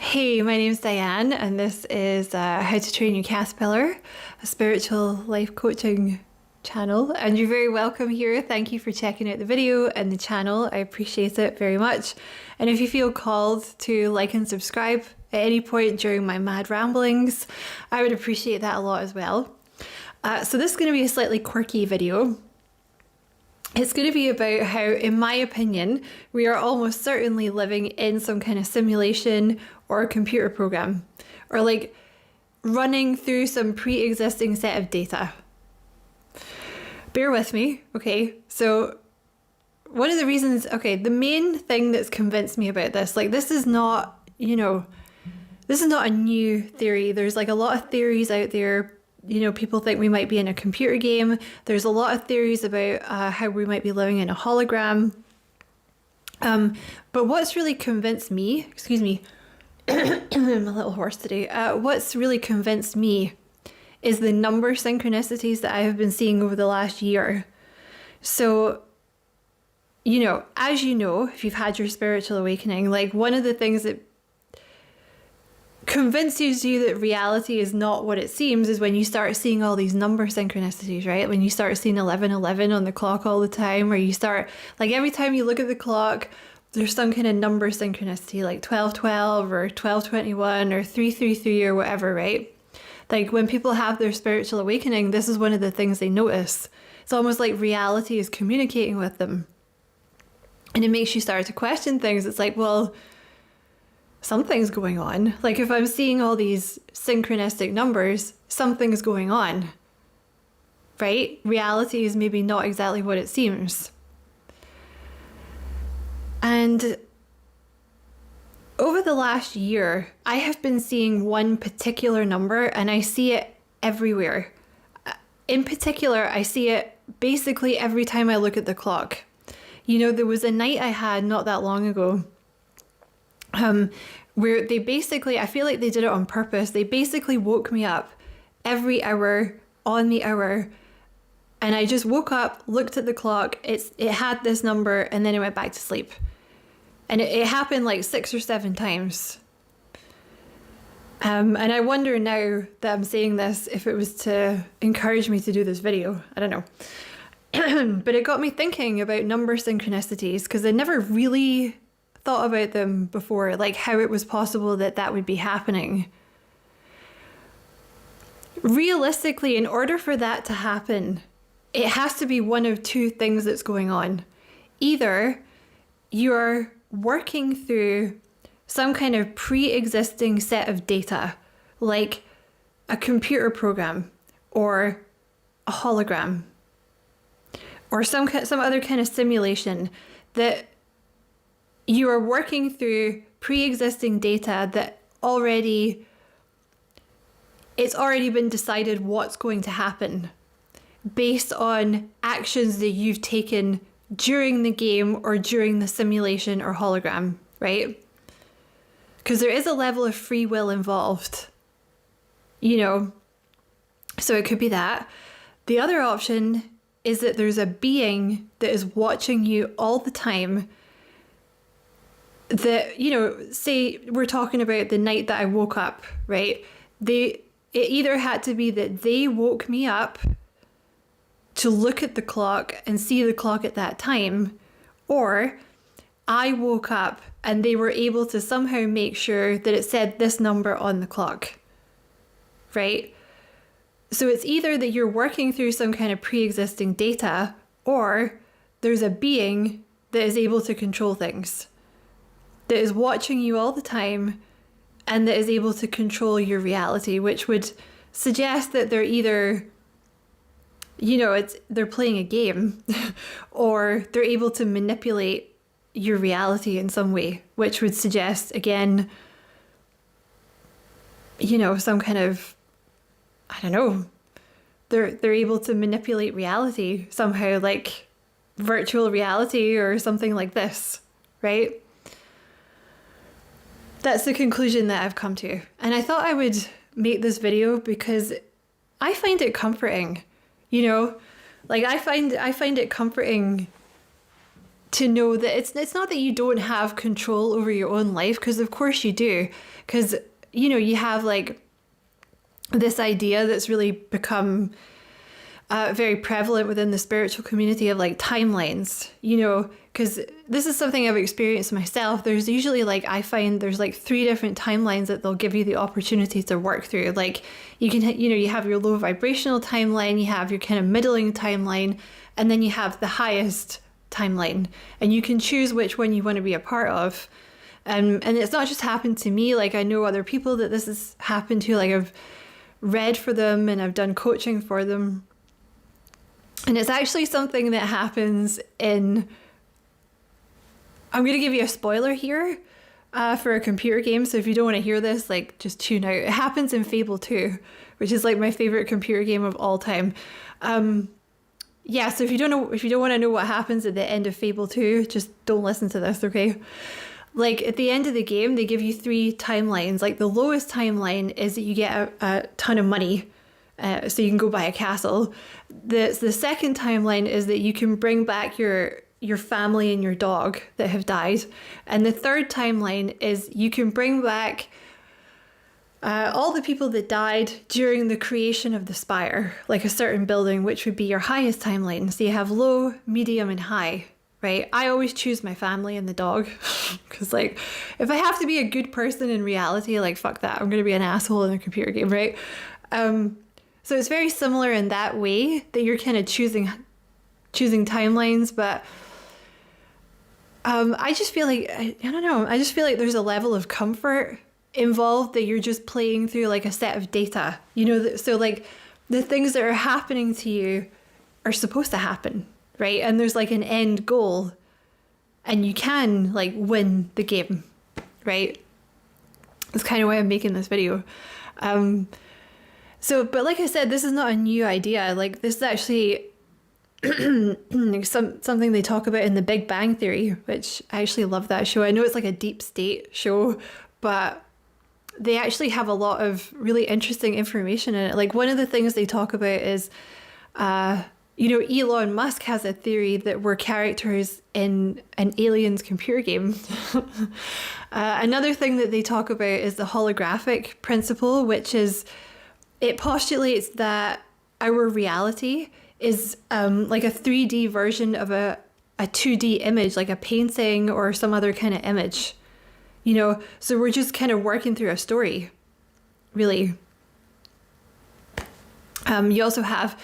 Hey, my name's Diane, and this is How to Train Your Caterpillar, a spiritual life coaching channel. And you're very welcome here. Thank you for checking out the video and the channel. I appreciate it very much. And if you feel called to like and subscribe at any point during my mad ramblings, I would appreciate that a lot as well. So this is going to be a slightly quirky video. It's going to be about how, in my opinion, we are almost certainly living in some kind of simulation or a computer program, or like running through some pre-existing set of data. Bear with me, okay? So one of the reasons, the main thing that's convinced me about this, like this is not a new theory. There's like a lot of theories out there. People think we might be in a computer game. There's a lot of theories about how we might be living in a hologram. But what's really convinced me, I'm a little hoarse today. What's really convinced me is the number synchronicities that I have been seeing over the last year. So, as you know, if you've had your spiritual awakening, like one of the things that convinces you that reality is not what it seems is when you start seeing all these number synchronicities, right? When you start seeing 11:11 on the clock all the time, or you start, like every time you look at the clock, there's some kind of number synchronicity, like 12:12 or 12:21 or 3:33 or whatever, right? Like when people have their spiritual awakening, this is one of the things they notice. It's almost like reality is communicating with them. And it makes you start to question things. It's like, well, something's going on. Like if I'm seeing all these synchronistic numbers, something's going on, right? Reality is maybe not exactly what it seems. And over the last year, I have been seeing one particular number and I see it everywhere. In particular, I see it basically every time I look at the clock. There was a night I had not that long ago where they basically, I feel like they did it on purpose. They basically woke me up every hour on the hour. And I just woke up, looked at the clock, it had this number, and then I went back to sleep. And it happened like 6 or 7 times. And I wonder now that I'm saying this, if it was to encourage me to do this video. I don't know. But it got me thinking about number synchronicities, because I never really thought about them before, like how it was possible that would be happening. Realistically, in order for that to happen, it has to be one of two things that's going on. Either you're working through some kind of pre-existing set of data, like a computer program or a hologram or some other kind of simulation that you are working through pre-existing data that it's already been decided what's going to happen based on actions that you've taken during the game or during the simulation or hologram, right? Because there is a level of free will involved, so it could be that. The other option is that there's a being that is watching you all the time that, say we're talking about the night that I woke up, right? It either had to be that they woke me up to look at the clock and see the clock at that time, or I woke up and they were able to somehow make sure that it said this number on the clock, right? So it's either that you're working through some kind of pre-existing data, or there's a being that is able to control things, that is watching you all the time and that is able to control your reality, which would suggest that they're either, they're playing a game or they're able to manipulate your reality in some way, which would suggest, again, some kind of, I don't know, they're able to manipulate reality somehow, like virtual reality or something like this, right? That's the conclusion that I've come to. And I thought I would make this video because I find it comforting, like I find it comforting to know that it's not that you don't have control over your own life, because of course you do, because you know, you have like this idea that's really become very prevalent within the spiritual community of like timelines, you know, because this is something I've experienced myself. There's usually like, I find there's like 3 different timelines that they'll give you the opportunity to work through. Like you can, you know, you have your low vibrational timeline, you have your kind of middling timeline, and then you have the highest timeline, and you can choose which one you want to be a part of. And it's not just happened to me, like I know other people that this has happened to, like I've read for them and I've done coaching for them. And it's actually something that happens in, I'm going to give you a spoiler here for a computer game. So if you don't want to hear this, like just tune out. It happens in Fable 2, which is like my favorite computer game of all time. Yeah, so if you don't want to know what happens at the end of Fable 2, just don't listen to this, okay? Like at the end of the game, they give you 3 timelines. Like the lowest timeline is that you get a ton of money. So you can go buy a castle. The second timeline is that you can bring back your family and your dog that have died. And the third timeline is you can bring back all the people that died during the creation of the spire, like a certain building, which would be your highest timeline. So you have low, medium, and high, right? I always choose my family and the dog because like if I have to be a good person in reality, like fuck that, I'm going to be an asshole in a computer game, right? So it's very similar in that way that you're kind of choosing timelines, but I just feel like, I don't know, I just feel like there's a level of comfort involved that you're just playing through like a set of data, you know, so like the things that are happening to you are supposed to happen, right? And there's like an end goal and you can like win the game, right? That's kind of why I'm making this video. So, but like I said, this is not a new idea. Like this is actually something they talk about in The Big Bang Theory, which I actually love that show. I know it's like a deep state show, but they actually have a lot of really interesting information in it. Like one of the things they talk about is, you know, Elon Musk has a theory that we're characters in an aliens computer game. Another thing that they talk about is the holographic principle, which is, it postulates that our reality is like a 3D version of a 2D image, like a painting or some other kind of image, you know? So we're just kind of working through a story, really. You also have,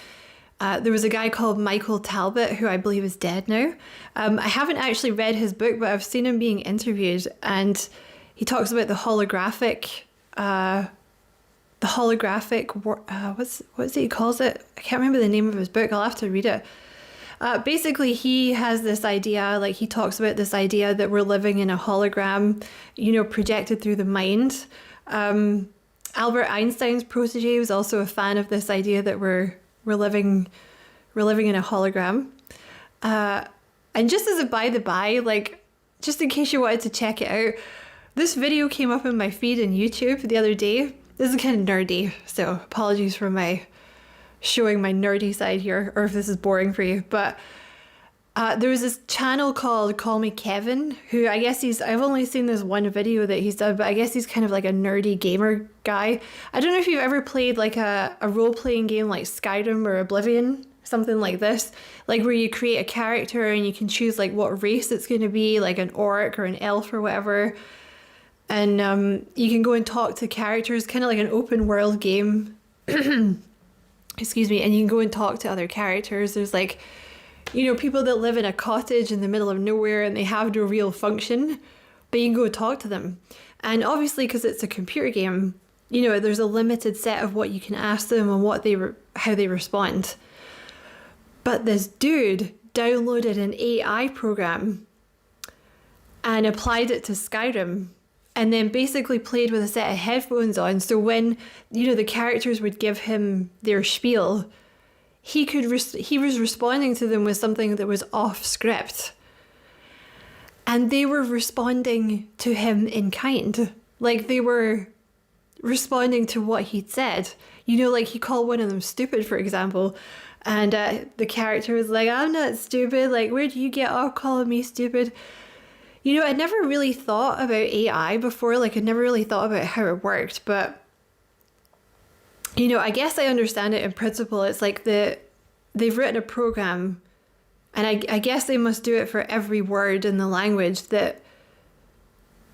there was a guy called Michael Talbot, who I believe is dead now. I haven't actually read his book, but I've seen him being interviewed, and he talks about the holographic, what's he calls it? I can't remember the name of his book. I'll have to read it. Basically, he has this idea, like he talks about this idea that we're living in a hologram, you know, projected through the mind. Albert Einstein's protege was also a fan of this idea that we're living in a hologram. And just as a by the by, like just in case you wanted to check it out, this video came up in my feed on YouTube the other day. This is kind of nerdy, so apologies for my showing my nerdy side here, or if this is boring for you. But there was this channel called Call Me Kevin, who I guess I've only seen this one video that he's done, but I guess he's kind of like a nerdy gamer guy. I don't know if you've ever played like a role-playing game like Skyrim or Oblivion, something like this, like where you create a character and you can choose like what race it's going to be, like an orc or an elf or whatever. And you can go and talk to characters, kind of like an open world game. Excuse me. And you can go and talk to other characters. There's like, you know, people that live in a cottage in the middle of nowhere and they have no real function, but you can go talk to them. And obviously, because it's a computer game, you know, there's a limited set of what you can ask them and how they respond. But this dude downloaded an AI program and applied it to Skyrim, and then basically played with a set of headphones on. So when, you know, the characters would give him their spiel, he was responding to them with something that was off script. And they were responding to him in kind. Like they were responding to what he'd said. You know, like he called one of them stupid, for example. And the character was like, I'm not stupid. Like, where do you get off calling me stupid? You know, I never really thought about AI before. Like, I never really thought about how it worked. But, you know, I guess I understand it in principle. It's like they've written a program, and I guess they must do it for every word in the language that,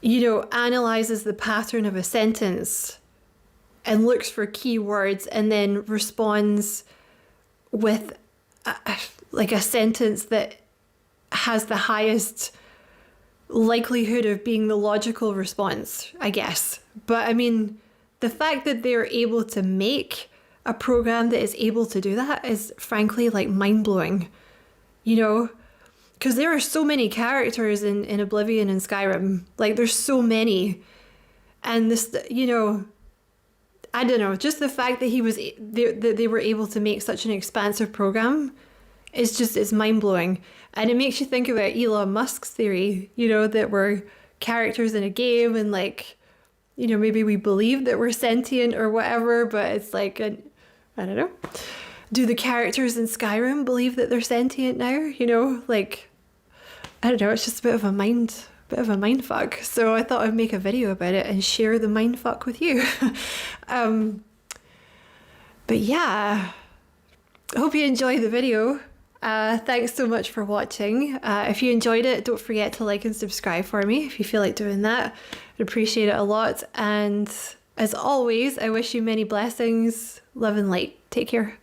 you know, analyzes the pattern of a sentence and looks for keywords and then responds with like a sentence that has the highest likelihood of being the logical response, I guess. But I mean, the fact that they're able to make a program that is able to do that is frankly like mind-blowing, you know? Because there are so many characters in Oblivion and Skyrim. Like, there's so many. And this, you know, I don't know, just the fact that they were able to make such an expansive program it's mind-blowing. And it makes you think about Elon Musk's theory, you know, that we're characters in a game and, like, you know, maybe we believe that we're sentient or whatever, but it's like, I don't know. Do the characters in Skyrim believe that they're sentient now? You know, like, I don't know, it's just a bit of a mind fuck. So I thought I'd make a video about it and share the mind fuck with you. But yeah, I hope you enjoyed the video. Thanks so much for watching. If you enjoyed it, don't forget to like and subscribe for me if you feel like doing that. I'd appreciate it a lot. And as always, I wish you many blessings, love and light. Take care.